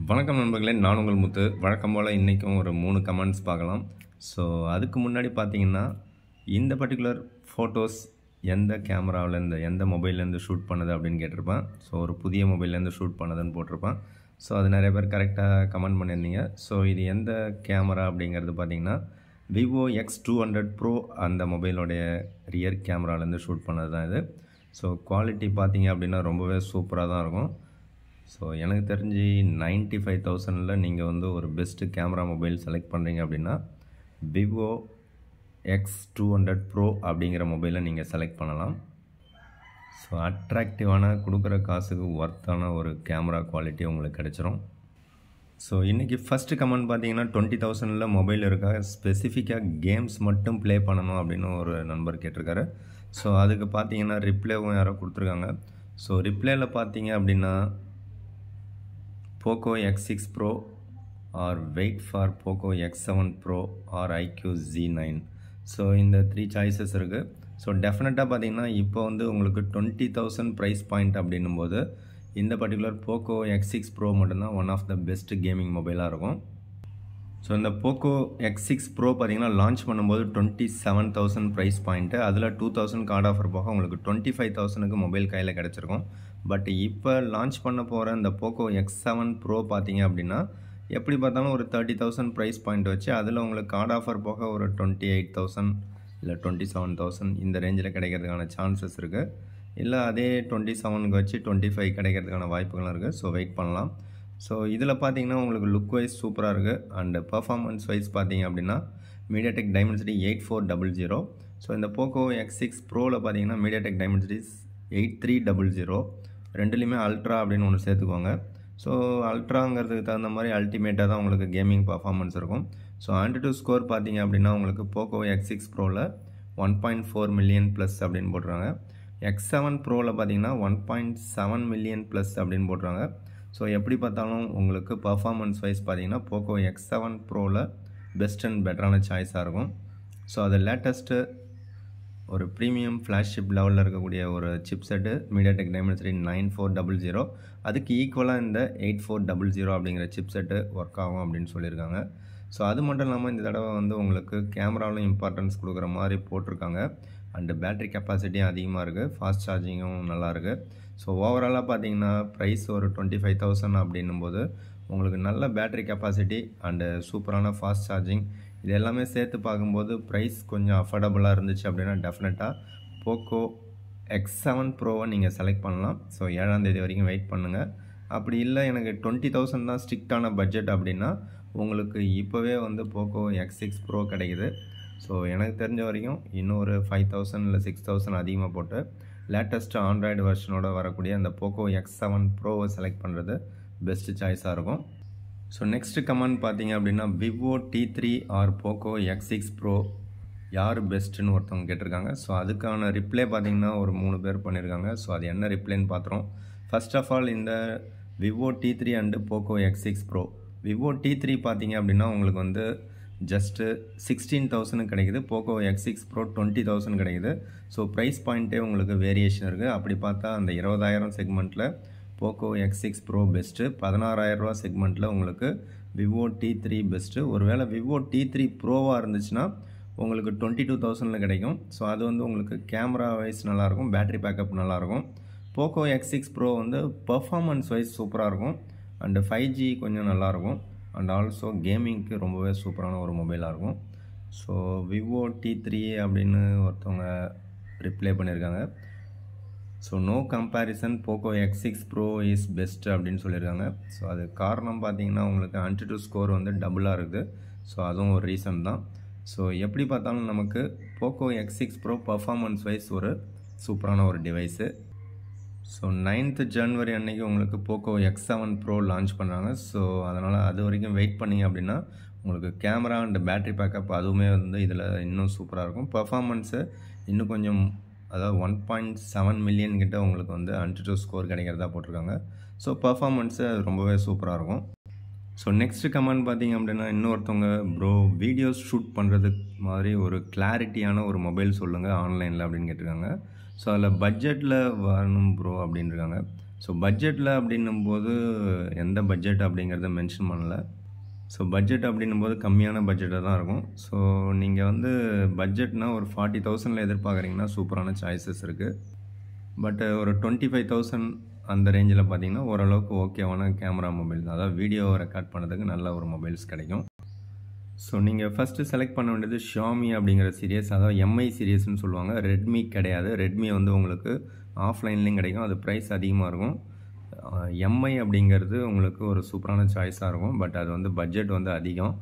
வணக்கம் நண்பர்களே, நான் உங்கள் முத்து. வழக்கம் போல் இன்றைக்கும் ஒரு 3 கமெண்ட்ஸ் பார்க்கலாம். ஸோ அதுக்கு முன்னாடி பார்த்தீங்கன்னா, இந்த பர்ட்டிகுலர் ஃபோட்டோஸ் எந்த கேமராவிலேருந்து எந்த மொபைல்லேருந்து ஷூட் பண்ணுது அப்படின்னு கேட்டிருப்பேன். ஸோ ஒரு புதிய மொபைல்லேருந்து ஷூட் பண்ணதுன்னு போட்டிருப்பேன். ஸோ அது நிறைய பேர் கரெக்டாக கமெண்ட் பண்ணியிருந்தீங்க. ஸோ இது எந்த கேமரா அப்படிங்கிறது பார்த்தீங்கன்னா, விவோ X200 ப்ரோ அந்த மொபைலோடைய ரியர் கேமராலேருந்து ஷூட் பண்ணது தான் இது. ஸோ குவாலிட்டி பார்த்தீங்க அப்படின்னா ரொம்பவே சூப்பராக தான் இருக்கும். ஸோ எனக்கு தெரிஞ்சு 95,000ல் நீங்கள் வந்து ஒரு பெஸ்ட்டு கேமரா மொபைல் செலக்ட் பண்ணுறீங்க அப்படின்னா விவோ X200 ப்ரோ அப்படிங்கிற மொபைலை நீங்கள் செலக்ட் பண்ணலாம். ஸோ அட்ராக்டிவான கொடுக்குற காசுக்கு ஒர்த்தான ஒரு கேமரா குவாலிட்டி உங்களுக்கு கிடச்சிரும். ஸோ இன்றைக்கி ஃபஸ்ட்டு கமெண்ட் பார்த்தீங்கன்னா 20,000ல் மொபைல் இருக்கா, ஸ்பெசிஃபிக்காக கேம்ஸ் மட்டும் ப்ளே பண்ணணும் அப்படின்னு ஒரு நண்பர் கேட்டிருக்காரு. ஸோ அதுக்கு பார்த்தீங்கன்னா ரிப்ளேவும் யாரோ கொடுத்துருக்காங்க. ஸோ ரிப்ளேயில் பார்த்தீங்க அப்படின்னா Poco X6 Pro or wait for Poco X7 Pro or iQ Z9. So இந்த 3 சாய்ஸஸ் இருக்குது. ஸோ டெஃபினட்டாக பார்த்தீங்கன்னா இப்போ வந்து உங்களுக்கு 20,000 ப்ரைஸ் பாயிண்ட் அப்படின்னும் போது இந்த பர்டிகுலர் Poco X6 Pro மட்டும்தான் one of the best gaming மொபைலாக இருக்கும். ஸோ இந்த Poco X6 Pro பார்த்தீங்கன்னா லான்ச் பண்ணும்போது 27,000 ப்ரைஸ் பாயிண்ட்டு, அதில் 2,000 கார்டு ஆஃபர் போக உங்களுக்கு 25,000க்கு மொபைல் கையில் கிடச்சிருக்கும். பட் இப்போ லான்ச் பண்ண போகிற இந்த Poco X7 Pro பார்த்தீங்க அப்படின்னா எப்படி பார்த்தாலும் ஒரு 30,000 ப்ரைஸ் பாயிண்ட் வச்சு அதில் உங்களுக்கு கார்டு ஆஃபர் போக ஒரு 28,000 இல்லை 27,000 இந்த ரேஞ்சில் கிடைக்கிறதுக்கான சான்சஸ் இருக்குது. இல்லை அதே 27க்கு வச்சு 25 கிடைக்கிறதுக்கான வாய்ப்புகளும் இருக்குது. ஸோ வெயிட் பண்ணலாம். ஸோ இதில் பார்த்தீங்கன்னா உங்களுக்கு லுக் வைஸ் சூப்பராக இருக்குது. அண்டு பர்ஃபார்மன்ஸ் வைஸ் பார்த்தீங்க அப்படின்னா MediaTek Dimensity 8300. ஸோ இந்த Poco X6 Proவில் பார்த்தீங்கன்னா MediaTek Dimensity 8300. ரெண்டுலேயுமே அல்ட்ரா அப்படின்னு ஒன்று சேர்த்துக்கோங்க. ஸோ அல்ட்ராங்கிறதுக்கு தகுந்த மாதிரி அல்டிமேட்டாக தான் உங்களுக்கு கேமிங் பர்ஃபார்மன்ஸ் இருக்கும். ஸோ AnTuTu ஸ்கோர் பார்த்தீங்க அப்படின்னா உங்களுக்கு Poco X6 Proவில் 1.4 மில்லியன் ப்ளஸ் அப்படின்னு போட்டுறாங்க. X7 Proவில் பார்த்தீங்கன்னா 1.7 மில்லியன் ப்ளஸ் அப்படின்னு போட்டுறாங்க. ஸோ எப்படி பார்த்தாலும் உங்களுக்கு பர்ஃபார்மன்ஸ் வைஸ் பார்த்தீங்கன்னா Poco X7 Proவில் பெஸ்ட் அண்ட் பெட்டரான சாய்ஸாக இருக்கும். ஸோ அது லேட்டஸ்ட்டு ஒரு ப்ரீமியம் ஃப்ளாக்ஷிப் லெவலில் இருக்கக்கூடிய ஒரு சிப் செட்டு MediaTek Dimensity 9400. அதுக்கு ஈக்குவலாக இந்த 8400 அப்படிங்கிற சிப் செட்டு ஒர்க் ஆகும் அப்படின்னு சொல்லியிருக்காங்க. ஸோ அது மட்டும் இல்லாமல் இந்த தடவை வந்து உங்களுக்கு கேமராவிலும் இம்பார்ட்டன்ஸ் கொடுக்குற மாதிரி போட்டிருக்காங்க. அண்டு பேட்ரி கெப்பாசிட்டியும் அதிகமாக இருக்குது, ஃபாஸ்ட் சார்ஜிங்கும் நல்லாயிருக்கு. ஸோ ஓவராலாக பார்த்தீங்கன்னா ப்ரைஸ் ஒரு 25,000 அப்படின்னும் போது உங்களுக்கு நல்ல பேட்ரி கெப்பாசிட்டி அண்டு சூப்பரான ஃபாஸ்ட் சார்ஜிங் இது எல்லாமே சேர்த்து பார்க்கும்போது ப்ரைஸ் கொஞ்சம் அஃபோர்டபுளாக இருந்துச்சு அப்படின்னா டெஃபினட்டாக Poco X7 Proவை நீங்கள் செலக்ட் பண்ணலாம். ஸோ 7ஆம் தேதி வரைக்கும் வெயிட் பண்ணுங்கள். அப்படி இல்லை எனக்கு 20,000 தான் ஸ்ட்ரிக்டான பட்ஜெட் அப்படின்னா உங்களுக்கு இப்போவே வந்து Poco X6 Pro கிடைக்குது. ஸோ எனக்கு தெரிஞ்ச வரைக்கும் இன்னும் ஒரு 5,000 இல்லை 6,000 அதிகமாக போட்டு லேட்டஸ்ட்டு ஆண்ட்ராய்டு வெர்ஷனோட வரக்கூடிய அந்த Poco X7 Proவை செலக்ட் பண்ணுறது பெஸ்ட்டு சாய்ஸாக இருக்கும். ஸோ நெக்ஸ்ட்டு கமெண்ட் பார்த்தீங்க அப்படின்னா Vivo T3 R Poco X6 Pro யார் பெஸ்ட்டுன்னு ஒருத்தவங்க கேட்டிருக்காங்க. ஸோ அதுக்கான ரிப்ளை பார்த்தீங்கன்னா ஒரு 3 பேர் பண்ணியிருக்காங்க. ஸோ அது என்ன ரிப்ளைன்னு பார்த்துறோம். ஃபர்ஸ்ட் ஆஃப் ஆல் இந்த Vivo T3 and Poco X6 Pro. Vivo T3 பார்த்தீங்க அப்படின்னா உங்களுக்கு வந்து ஜஸ்ட்டு 16,000 கிடைக்குது. Poco X6 Pro 20,000 கிடைக்குது. ஸோ ப்ரைஸ் பாயிண்ட்டே உங்களுக்கு வேரியேஷன் இருக்குது. அப்படி பார்த்தா அந்த 20,000 செக்மெண்ட்டில் Poco X6 Pro பெஸ்ட்டு, 16,000 ரூபா செக்மெண்ட்டில் உங்களுக்கு விவோ T3 பெஸ்ட்டு. ஒருவேளை விவோ T3 ப்ரோவாக இருந்துச்சுன்னா உங்களுக்கு 22,000ல் கிடைக்கும். ஸோ அது வந்து உங்களுக்கு கேமரா வைஸ் நல்லாயிருக்கும், பேட்ரி பேக்கப் நல்லாயிருக்கும். Poco X6 Pro வந்து பர்ஃபார்மன்ஸ் வைஸ் சூப்பராக இருக்கும் அண்டு 5G கொஞ்சம் நல்லாயிருக்கும் அண்ட் ஆல்சோ கேமிங்க்கு ரொம்பவே சூப்பரான ஒரு மொபைலாக இருக்கும். ஸோ விவோ T3 அப்படின்னு ஒருத்தவங்க ரிப்ளை பண்ணியிருக்காங்க. So no comparison Poco X6 Pro is best அப்படின்னு சொல்லியிருக்காங்க. ஸோ அது காரணம் பார்த்தீங்கன்னா உங்களுக்கு AnTuTu ஸ்கோர் வந்து டபுளாக இருக்குது. ஸோ அதுவும் ஒரு ரீசன் தான். ஸோ எப்படி பார்த்தாலும் நமக்கு Poco X6 Pro performance wise ஒரு சூப்பரான ஒரு டிவைஸு. ஸோ 9th January அன்றைக்கி உங்களுக்கு Poco X7 Pro லான்ச் பண்ணுறாங்க. ஸோ அதனால் அது வரைக்கும் வெயிட் பண்ணிங்க அப்படின்னா உங்களுக்கு கேமரா அண்ட் பேட்ரி பேக்கப் அதுவுமே வந்து இதில் இன்னும் சூப்பராக இருக்கும். பர்ஃபார்மன்ஸு இன்னும் கொஞ்சம் அதாவது 1.7 மில்லியன் கிட்ட உங்களுக்கு வந்து AnTuTu ஸ்கோர் கிடைக்கிறதா போட்டிருக்காங்க. ஸோ பர்ஃபார்மன்ஸு ரொம்பவே சூப்பராக இருக்கும். ஸோ நெக்ஸ்ட்டு கமெண்ட் பார்த்தீங்க அப்படின்னா இன்னொருத்தவங்க ப்ரோ வீடியோஸ் ஷூட் பண்ணுறதுக்கு மாதிரி ஒரு கிளாரிட்டியான ஒரு மொபைல் சொல்லுங்கள் ஆன்லைனில் அப்படின்னு கேட்டிருக்காங்க. ஸோ அதில் பட்ஜெட்டில் வரணும் ப்ரோ அப்படின்ட்டுருக்காங்க. ஸோ பட்ஜெட்டில் அப்படின்னும்போது எந்த பட்ஜெட் அப்படிங்கிறத மென்ஷன் பண்ணல. ஸோ பட்ஜெட் அப்படின்னும்போது கம்மியான பட்ஜெட்டாக தான் இருக்கும். ஸோ நீங்கள் வந்து பட்ஜெட்னா ஒரு 40,000ல் எதிர்பார்க்குறீங்கன்னா சூப்பரான சாய்ஸஸ் இருக்குது. பட் ஒரு 25,000 அந்த ரேஞ்சில் பார்த்தீங்கன்னா ஓரளவுக்கு ஓகேவான கேமரா மொபைல் தான். அதாவது வீடியோ ரெக்கார்ட் பண்ணுறதுக்கு நல்ல ஒரு மொபைல்ஸ் கிடைக்கும். ஸோ நீங்கள் ஃபஸ்ட்டு செலக்ட் பண்ண வேண்டியது ஷாமி அப்படிங்கிற சீரியஸ், அதாவது எம்ஐ சீரியஸ்னு சொல்லுவாங்க. ரெட்மி கிடையாது. ரெட்மி வந்து உங்களுக்கு ஆஃப்லைன்லேயும் கிடைக்கும், அது ப்ரைஸ் அதிகமாக இருக்கும். எம்ஐ அப்படிங்கிறது உங்களுக்கு ஒரு சூப்பரான சாய்ஸாக இருக்கும். பட் அது வந்து பட்ஜெட் வந்து அதிகம்.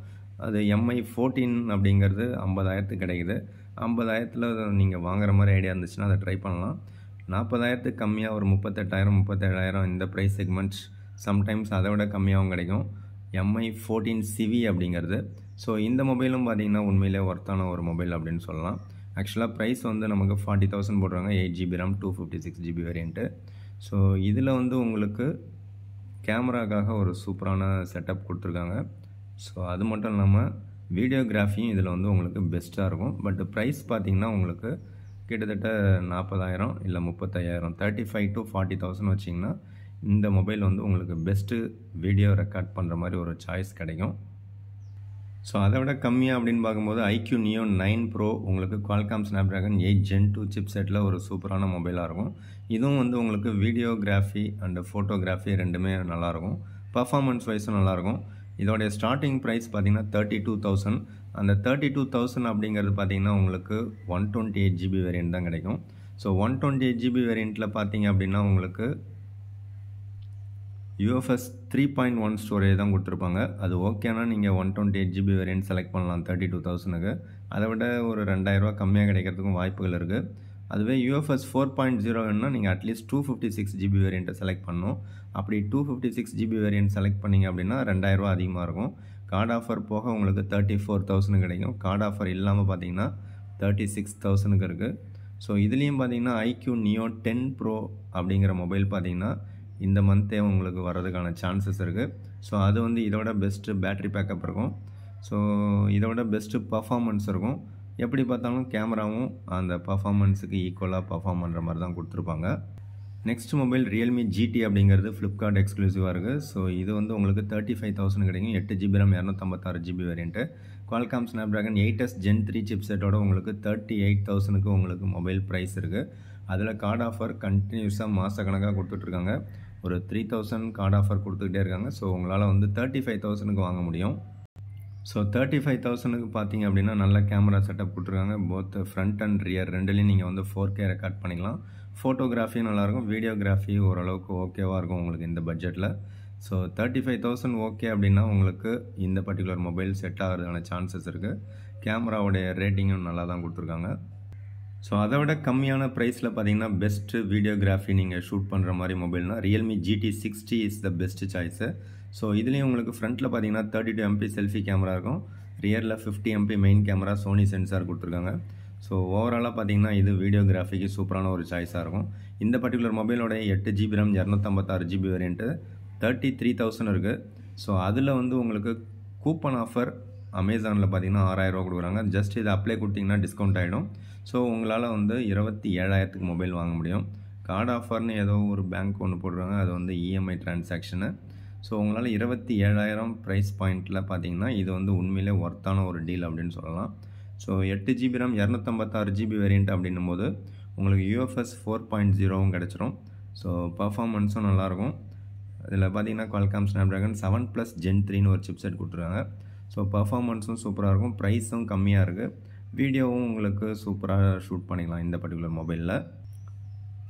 அது எம்ஐ 14 அப்படிங்கிறது 50,000த்துக்கு கிடைக்குது. 50,000த்தில் நீங்கள் வாங்குற மாதிரி ஐடியா இருந்துச்சுன்னா அதை ட்ரை பண்ணலாம். 40,000த்துக்கு கம்மியாக ஒரு 38,000 37,000 இந்த ப்ரைஸ் செக்மெண்ட்ஸ், சம்டைம்ஸ் அதை விட கம்மியாகவும் கிடைக்கும். எம்ஐ 14 சிவி அப்படிங்கிறது. ஸோ இந்த மொபைலும் பார்த்தீங்கன்னா உண்மையிலே ஒர்த்தான ஒரு மொபைல் அப்படின்னு சொல்லலாம். ஆக்சுவலாக ப்ரைஸ் வந்து நமக்கு 40,000 போடுறாங்க. 8GB RAM 256GB variant. So இதில் வந்து உங்களுக்கு கேமராக்காக ஒரு சூப்பரான செட்டப் கொடுத்துருக்காங்க. ஸோ அது மட்டும் இல்லாமல் வீடியோகிராஃபியும் இதில் வந்து உங்களுக்கு பெஸ்ட்டாக இருக்கும். பட் ப்ரைஸ் பார்த்திங்கன்னா உங்களுக்கு கிட்டத்தட்ட 40,000 இல்லை 35,000, 35,000 to 40,000 வச்சிங்கன்னா இந்த மொபைல் வந்து உங்களுக்கு பெஸ்ட்டு வீடியோ ரெக்கார்ட் பண்ணுற மாதிரி ஒரு சாய்ஸ் கிடைக்கும். ஸோ அதை விட கம்மியாக அப்படின்னு பார்க்கும்போது IQ Neo 9 Pro உங்களுக்கு Qualcomm Snapdragon 8 Gen 2 சிப்செட்டில் ஒரு சூப்பரான மொபைலாக இருக்கும். இதுவும் வந்து உங்களுக்கு வீடியோகிராஃபி அண்டு ஃபோட்டோகிராஃபி ரெண்டுமே நல்லாயிருக்கும். பர்ஃபார்மன்ஸ் வைஸும் நல்லாயிருக்கும். இதோடைய ஸ்டார்டிங் ப்ரைஸ் பார்த்திங்கன்னா 32,000. அந்த 32,000 அப்படிங்கிறது பார்த்திங்கன்னா உங்களுக்கு 128GB வேரியண்ட் தான் கிடைக்கும். ஸோ 128GB வேரியண்ட்டில் பார்த்திங்க அப்படின்னா உங்களுக்கு UFS 3.1 ஸ்டோரேஜ் தான் கொடுத்துருப்பாங்க. அது ஓகேனா நீங்கள் 128GB வேரியண்ட் செலக்ட் பண்ணலாம் 32,000க்கு. அதை விட ஒரு 2,000 கம்மியாக கிடைக்கிறதுக்கும் வாய்ப்புகள் இருக்குது. அதுவே UFS 4.0 வேணுன்னா நீங்கள் அட்லீஸ்ட் 256GB வேரியண்ட்டை செலக்ட் பண்ணணும். அப்படி 256GB வேரியண்ட் செலக்ட் பண்ணிங்க அப்படின்னா 2,000 அதிகமாக இருக்கும். கார்டு ஆஃபர் போக உங்களுக்கு 34,000 கிடைக்கும். கார்டு ஆஃபர் இல்லாமல் பார்த்தீங்கன்னா 36,000க்கு இருக்குது. ஸோ இதுலேயும் பார்த்தீங்கன்னா IQ Neo 10 Pro அப்படிங்கிற மொபைல் பார்த்தீங்கன்னா இந்த மந்த்தே உங்களுக்கு வர்றதுக்கான சான்சஸ் இருக்குது. ஸோ அது வந்து இதோட பெஸ்ட்டு பேட்ரி பேக்கப் இருக்கும். ஸோ இதோட பெஸ்ட்டு பர்ஃபார்மன்ஸ் இருக்கும். எப்படி பார்த்தாலும் கேமராவும் அந்த பர்ஃபார்மன்ஸுக்கு ஈக்குவலாக பர்ஃபார்ம் பண்ணுற மாதிரி தான் கொடுத்துருப்பாங்க. நெக்ஸ்ட் மொபைல் Realme GT அப்படிங்கிறது ஃப்ளிப்கார்ட் எக்ஸ்க்ளூசிவாக இருக்குது. ஸோ இது வந்து உங்களுக்கு 35,000 கிடைக்கும். 8GB RAM 256GB variant. Qualcomm Snapdragon 8S Gen 3 சிப்செட்டோட உங்களுக்கு 38,000க்கு உங்களுக்கு மொபைல் ப்ரைஸ் இருக்குது. அதில் கார்டு ஆஃபர் கண்டினியூஸாக மாதக்கணக்காக கொடுத்துட்ருக்காங்க. ஒரு 3,000 கார்டு ஆஃபர் கொடுத்துக்கிட்டே இருக்காங்க. ஸோ உங்களால் வந்து 35,000க்கு வாங்க முடியும். ஸோ 35,000க்கு பார்த்தீங்க அப்படின்னா நல்ல கேமரா செட்டப் கொடுத்துருக்காங்க. போத் ஃப்ரண்ட் அண்ட் ரியர் ரெண்டுலேயும் நீங்கள் வந்து 4K ரெக்கார்ட் பண்ணிக்கலாம். ஃபோட்டோகிராஃபியும் நல்லாயிருக்கும். வீடியோகிராஃபி ஓரளவுக்கு ஓகேவாக இருக்கும் உங்களுக்கு இந்த பட்ஜெட்டில். ஸோ 35,000 ஓகே அப்படின்னா உங்களுக்கு இந்த பர்டிகுலர் மொபைல் செட் ஆகிறதுக்கான சான்சஸ் இருக்குது. கேமராவுடைய ரேட்டிங்கும் நல்லா தான் கொடுத்துருக்காங்க. ஸோ அதை விட கம்மியான ப்ரைஸில் பார்த்தீங்கன்னா பெஸ்ட்டு வீடியோகிராஃபி நீங்கள் ஷூட் பண்ணுற மாதிரி மொபைல்னால் Realme GT 60 is the best choice. So இதுலேயும் உங்களுக்கு ஃப்ரண்ட்டில் பார்த்தீங்கன்னா 32 MP செல்ஃபி கேமரா இருக்கும். ரியரில் 50 MP main camera Sony sensor கொடுத்துருக்காங்க. ஸோ ஓவராலாக பார்த்தீங்கன்னா இது வீடியோகிராஃபிக்கு சூப்பரான ஒரு சாய்ஸாக இருக்கும். இந்த பர்டிகுலர் மொபைலோட 8GB RAM 256GB வேரியண்ட்டு 33,000 இருக்குது. ஸோ அதில் வந்து உங்களுக்கு கூப்பன் ஆஃபர் அமேசானில் பார்த்தீங்கன்னா 6,000 கொடுக்குறாங்க. ஜஸ்ட் இதை அப்ளை கொடுத்தீங்கன்னா டிஸ்கவுண்ட் ஆகிடும். ஸோ உங்களால் வந்து 27,000க்கு மொபைல் வாங்க முடியும். கார்டு ஆஃபர்னு ஏதோ ஒரு பேங்க் ஒன்று போடுறாங்க, அது வந்து EMI டிரான்சாக்ஷனு. ஸோ உங்களால் 27,000 ப்ரைஸ் பாயிண்ட்டில் பார்த்தீங்கன்னா இது வந்து உண்மையிலே ஒர்த்தான ஒரு டீல் அப்படின்னு சொல்லலாம். So 8GB RAM 256GB variant அப்படின்னும் போது உங்களுக்கு UFS 4.0வும் கிடச்சிரும். ஸோ பர்ஃபார்மன்ஸும் நல்லாயிருக்கும். இதில் பார்த்தீங்கன்னா Qualcomm Snapdragon 7+ Gen 3ன்னு ஒரு சிப்செட் கொடுத்துருக்காங்க. ஸோ பர்ஃபார்மன்ஸும் சூப்பராக இருக்கும். ப்ரைஸும் கம்மியாக இருக்குது. வீடியோவும் உங்களுக்கு சூப்பராக ஷூட் பண்ணிக்கலாம் இந்த பர்டிகுலர் மொபைலில்.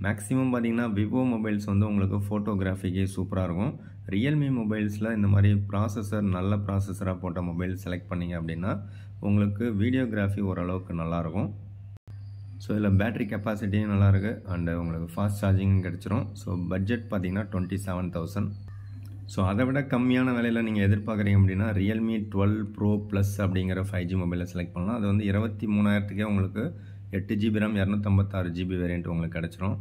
மேக்ஸிமம் பார்த்தீங்கன்னா விவோ மொபைல்ஸ் வந்து உங்களுக்கு ஃபோட்டோகிராஃபிக்கு சூப்பராக இருக்கும். Realme மொபைல்ஸில் இந்த மாதிரி ப்ராசஸர் நல்ல ப்ராசஸராக போட்ட மொபைல் செலக்ட் பண்ணிங்க அப்படின்னா உங்களுக்கு வீடியோகிராஃபி ஓரளவுக்கு நல்லாயிருக்கும். ஸோ இதில் பேட்ரி கெப்பாசிட்டியும் நல்லாயிருக்கு அண்டு உங்களுக்கு ஃபாஸ்ட் சார்ஜிங் கிடச்சிரும். ஸோ பட்ஜெட் பார்த்தீங்கன்னா 27,000. ஸோ அதை விட கம்மியான விலையில் நீங்கள் எதிர்பார்க்குறீங்க அப்படின்னா Realme 12 Pro Plus அப்படிங்கிற 5G மொபைலை செலக்ட் பண்ணலாம். அது வந்து 23,000த்துக்கே உங்களுக்கு 8GB RAM 256GB வேரியண்ட் உங்களுக்கு கிடச்சிரும்.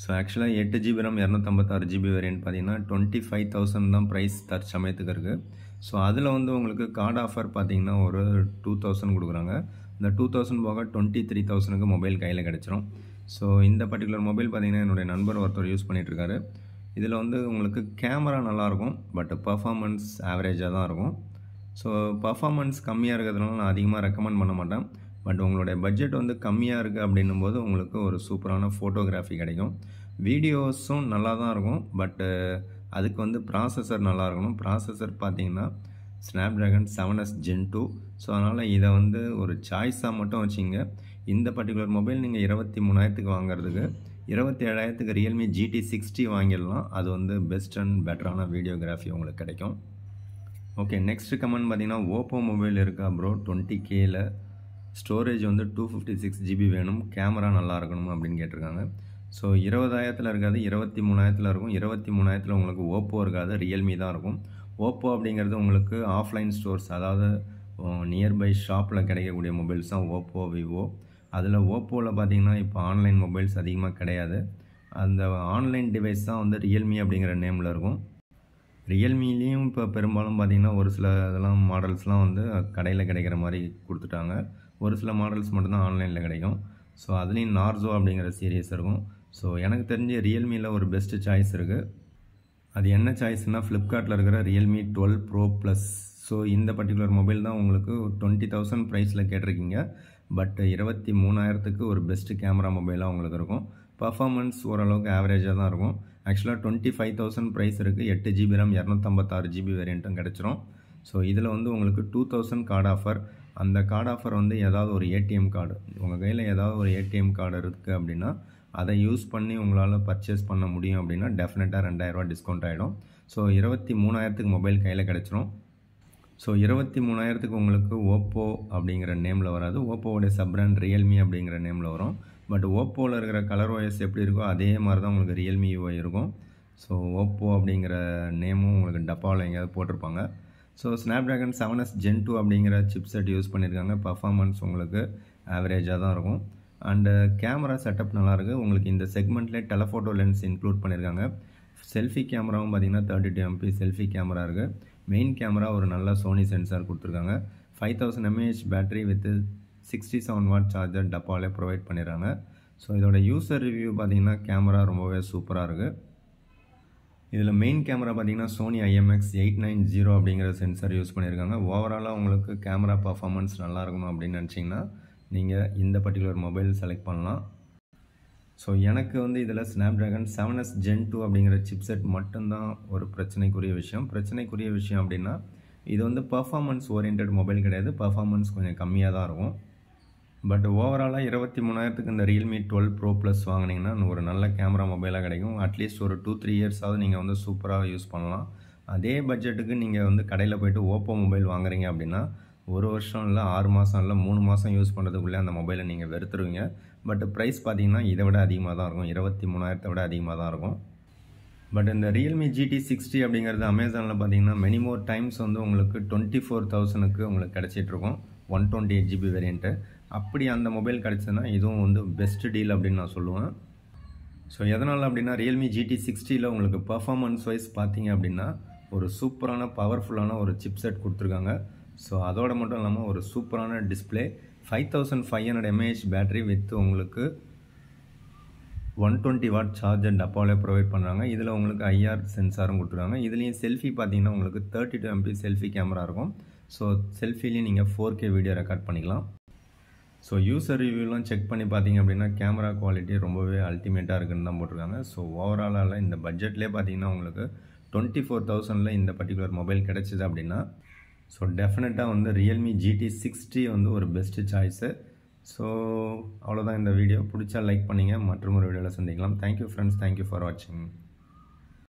ஸோ ஆக்சுவலாக 8GB RAM 256GB வேரியண்ட் பார்த்தீங்கன்னா 25,000 தான் ப்ரைஸ் தற்சமயத்துக்கு இருக்குது. ஸோ அதில் வந்து உங்களுக்கு கார்டு ஆஃபர் பார்த்தீங்கன்னா ஒரு 2,000 கொடுக்குறாங்க. இந்த 2,000 போக 23,000க்கு மொபைல் கையில் கிடச்சிரும். ஸோ இந்த பர்டிகுலர் மொபைல் பார்த்திங்கன்னா என்னுடைய நண்பர் ஒருத்தர் யூஸ் பண்ணிகிட்ருக்காரு. இதில் வந்து உங்களுக்கு கேமரா நல்லாயிருக்கும், பட் பர்ஃபார்மன்ஸ் ஆவரேஜாக தான் இருக்கும். ஸோ பர்ஃபார்மன்ஸ் கம்மியாக இருக்கிறதுனால நான் அதிகமாக ரெக்கமெண்ட் பண்ண மாட்டேன். பட் உங்களுடைய பட்ஜெட் வந்து கம்மியாக இருக்குது அப்படின்னும் போது உங்களுக்கு ஒரு சூப்பரான ஃபோட்டோகிராஃபி கிடைக்கும். வீடியோஸும் நல்லா தான் இருக்கும், பட்டு அதுக்கு வந்து ப்ராசஸர் நல்லா இருக்கணும். ப்ராசஸர் பார்த்திங்கன்னா ஸ்னாப்ட்ராகன் 7S Gen 2. ஸோ அதனால் இதை வந்து ஒரு சாய்ஸாக மட்டும் வச்சிங்க. இந்த பர்டிகுலர் மொபைல் நீங்கள் 23,000க்கு வாங்குறதுக்கு 27,000க்கு ரியல்மி GT60 வாங்கிடலாம். அது வந்து பெஸ்ட் அண்ட் பெட்டரான வீடியோகிராஃபி உங்களுக்கு கிடைக்கும். ஓகே, நெக்ஸ்ட் கமெண்ட் பார்த்திங்கன்னா ஓப்போ மொபைல் இருக்கா ப்ரோ 20Kல, ஸ்டோரேஜ் வந்து 256 GB வேணும், கேமரா நல்லா இருக்கணும் அப்படின்னு கேட்டிருக்காங்க. ஸோ 20,000த்தில் இருக்காது, 23,000த்தில் இருக்கும். 23,000த்தில் உங்களுக்கு ஓப்போ இருக்காது, ரியல்மி தான் இருக்கும். ஓப்போ அப்படிங்கிறது உங்களுக்கு ஆஃப்லைன் ஸ்டோர்ஸ், அதாவது நியர்பை ஷாப்பில் கிடைக்கக்கூடிய மொபைல்ஸ் தான் ஓப்போ, விவோ. அதில் ஓப்போவில் பார்த்திங்கன்னா இப்போ ஆன்லைன் மொபைல்ஸ் அதிகமாக கிடையாது. அந்த ஆன்லைன் டிவைஸ் தான் வந்து ரியல்மி அப்படிங்கிற நேமில் இருக்கும். ரியல்மிலேயும் இப்போ பெரும்பாலும் பார்த்திங்கன்னா ஒரு சில இதெல்லாம் மாடல்ஸ்லாம் வந்து கடையில் கிடைக்கிற மாதிரி கொடுத்துட்டாங்க. ஒரு சில மாடல்ஸ் மட்டும்தான் ஆன்லைனில் கிடைக்கும். ஸோ அதுலேயும் நார்சோ அப்படிங்கிற சீரியஸ் இருக்கும். ஸோ எனக்கு தெரிஞ்ச ரியல்மியில் ஒரு பெஸ்ட்டு சாய்ஸ் இருக்குது. அது என்ன சாய்ஸ்னால் ஃப்ளிப்கார்ட்டில் இருக்கிற ரியல்மி 12 Pro Plus. ஸோ இந்த பர்டிகுலர் மொபைல் தான் உங்களுக்கு 20,000 ப்ரைஸில் கேட்டிருக்கீங்க. பட் 23,000க்கு ஒரு பெஸ்ட்டு கேமரா மொபைலாக உங்களுக்கு இருக்கும். பர்ஃபார்மன்ஸ் ஓரளவுக்கு ஆவரேஜாக தான் இருக்கும். ஆக்சுவலாக 25,000 ப்ரைஸ் இருக்குது. 8 GB RAM 256 GB வேரியண்ட்டும் கிடச்சிரும். ஸோ இதில் வந்து உங்களுக்கு 2,000 கார்டு ஆஃபர். அந்த கார்டு ஆஃபர் வந்து ஏதாவது ஒரு ஏடிஎம் கார்டு, உங்கள் கையில் ஏதாவது ஒரு ஏடிஎம் கார்டு இருக்குது அப்படின்னா அதை யூஸ் பண்ணி உங்களால் பர்ச்சேஸ் பண்ண முடியும் அப்படின்னா டெஃபினட்டாக 2,000 டிஸ்கவுண்ட் ஆகிடும். ஸோ 23,000க்கு மொபைல் கையில் கிடச்சிரும். ஸோ 23,000க்கு உங்களுக்கு ஓப்போ அப்படிங்கிற நேமில் வராது, ஓப்போவோடைய சப் பிராண்ட் ரியல்மி அப்படிங்கிற நேமில் வரும். பட் ஓப்போவில் இருக்கிற கலர் OS எப்படி இருக்கோ அதே மாதிரி தான் உங்களுக்கு ரியல்மி UI இருக்கும். ஸோ ஓப்போ அப்படிங்கிற நேமும் உங்களுக்கு டப்பாவில் எங்கேயாவது போட்டிருப்பாங்க. ஸோ ஸ்னாப்ட்ராகன் 7S Gen 2 அப்படிங்கிற சிப்செட் யூஸ் பண்ணியிருக்காங்க. பர்ஃபார்மன்ஸ் உங்களுக்கு ஆவரேஜாக தான் இருக்கும். அண்டு கேமரா செட்டப் நல்லாயிருக்கு. உங்களுக்கு இந்த செக்மெண்ட்லேயே டெலஃபோட்டோ லென்ஸ் இன்க்ளூட் பண்ணியிருக்காங்க. செல்ஃபி கேமராவும் பார்த்திங்கன்னா 32 MP செல்ஃபி கேமரா இருக்குது. மெயின் கேமரா ஒரு நல்ல சோனி சென்சார் கொடுத்துருக்காங்க. 5000 mAh battery with 67 watt charger டப்பாலே ப்ரொவைட் பண்ணிடுறாங்க. ஸோ இதோட யூசர் ரிவ்யூ பார்த்திங்கன்னா கேமரா ரொம்பவே சூப்பராக இருக்குது. இதில் மெயின் கேமரா பார்த்திங்கன்னா சோனி IMX890 அப்படிங்கிற சென்சார் யூஸ் பண்ணியிருக்காங்க. ஓவராலாக உங்களுக்கு கேமரா பர்ஃபார்மன்ஸ் நல்லா இருக்கணும் அப்படின்னு நினச்சிங்கன்னா நீங்கள் இந்த பர்டிகுலர் மொபைல் செலக்ட் பண்ணலாம். ஸோ எனக்கு வந்து இதில் ஸ்னாப்ட்ராகன் 7S Gen 2 அப்படிங்கிற சிப்செட் மட்டும்தான் ஒரு பிரச்சனைக்குரிய விஷயம் அப்படின்னா இது வந்து பர்ஃபார்மன்ஸ் ஓரியன்ட் மொபைல் கிடையாது. பர்ஃபார்மன்ஸ் கொஞ்சம் கம்மியாக தான் இருக்கும். பட் ஓவராலாக 23,000க்கு இந்த ரியல்மி 12 Pro Plus வாங்கினீங்கன்னா ஒரு நல்ல கேமரா மொபைலாக கிடைக்கும். அட்லீஸ்ட் ஒரு 2-3 இயர்ஸாவது நீங்கள் வந்து சூப்பராக யூஸ் பண்ணலாம். அதே பட்ஜெட்டுக்கு நீங்கள் வந்து கடையில் போய்ட்டு ஓப்போ மொபைல் வாங்குறீங்க அப்படின்னா 1 வருஷம் இல்லை 6 மாதம் இல்லை 3 மாதம் யூஸ் பண்ணுறதுக்குள்ளே அந்த மொபைலை நீங்கள் வெறுத்துருவீங்க. பட் ப்ரைஸ் பார்த்தீங்கன்னா இதை விட அதிகமாக தான் இருக்கும், 23,000 விட அதிகமாக தான் இருக்கும். பட் இந்த ரியல்மி GT60 அப்படிங்கிறது அமேசானில் பார்த்தீங்கன்னா மெனி மோர் டைம்ஸ் வந்து உங்களுக்கு 24,000க்கு உங்களுக்கு கிடச்சிட்ருக்கும். 128 GB வேரியண்ட்டு. அப்படி அந்த மொபைல் கிடச்சதுன்னா இதுவும் வந்து பெஸ்ட் டீல் அப்படின்னு நான் சொல்லுவேன். ஸோ எதனால் அப்படின்னா ரியல்மி GT60ல் உங்களுக்கு பர்ஃபார்மன்ஸ் வைஸ் பார்த்தீங்க அப்படின்னா ஒரு சூப்பரான பவர்ஃபுல்லான ஒரு சிப்செட் கொடுத்துருக்காங்க. ஸோ அதோடு மட்டும் இல்லாமல் ஒரு சூப்பரான டிஸ்பிளே, 5500 mAh பேட்டரி வித் உங்களுக்கு 120 வாட் சார்ஜர் டப்பாவிலே ப்ரொவைட் பண்ணுறாங்க. இதில் உங்களுக்கு IR சென்சாரும் கொடுத்துருக்காங்க. இதுலேயும் செல்ஃபி பார்த்தீங்கன்னா உங்களுக்கு 32 MP செல்ஃபி கேமரா இருக்கும். ஸோ செல்ஃபிலையும் நீங்கள் 4K வீடியோ ரெக்கார்ட் பண்ணிக்கலாம். ஸோ யூசர் ரிவ்யூலாம் செக் பண்ணி பார்த்தீங்க அப்படின்னா கேமரா குவாலிட்டி ரொம்பவே அல்டிமேட்டாக இருக்குன்னு தான் போட்டிருக்காங்க. ஸோ ஓவராலாக இந்த பட்ஜெட்லேயே பார்த்தீங்கன்னா உங்களுக்கு 24,000ல் இந்த பர்டிகுலர் மொபைல் கிடச்சிது அப்படின்னா ஸோ டெஃபினட்டாக வந்து ரியல்மி GT60 வந்து ஒரு பெஸ்ட்டு சாய்ஸு. ஸோ அவ்வளோதான் இந்த வீடியோ. பிடிச்சா லைக் பண்ணுங்கள். மற்றொரு வீடியோவில் சந்திக்கலாம். தேங்க்யூ ஃப்ரெண்ட்ஸ், தேங்க்யூ ஃபார் வாட்சிங்.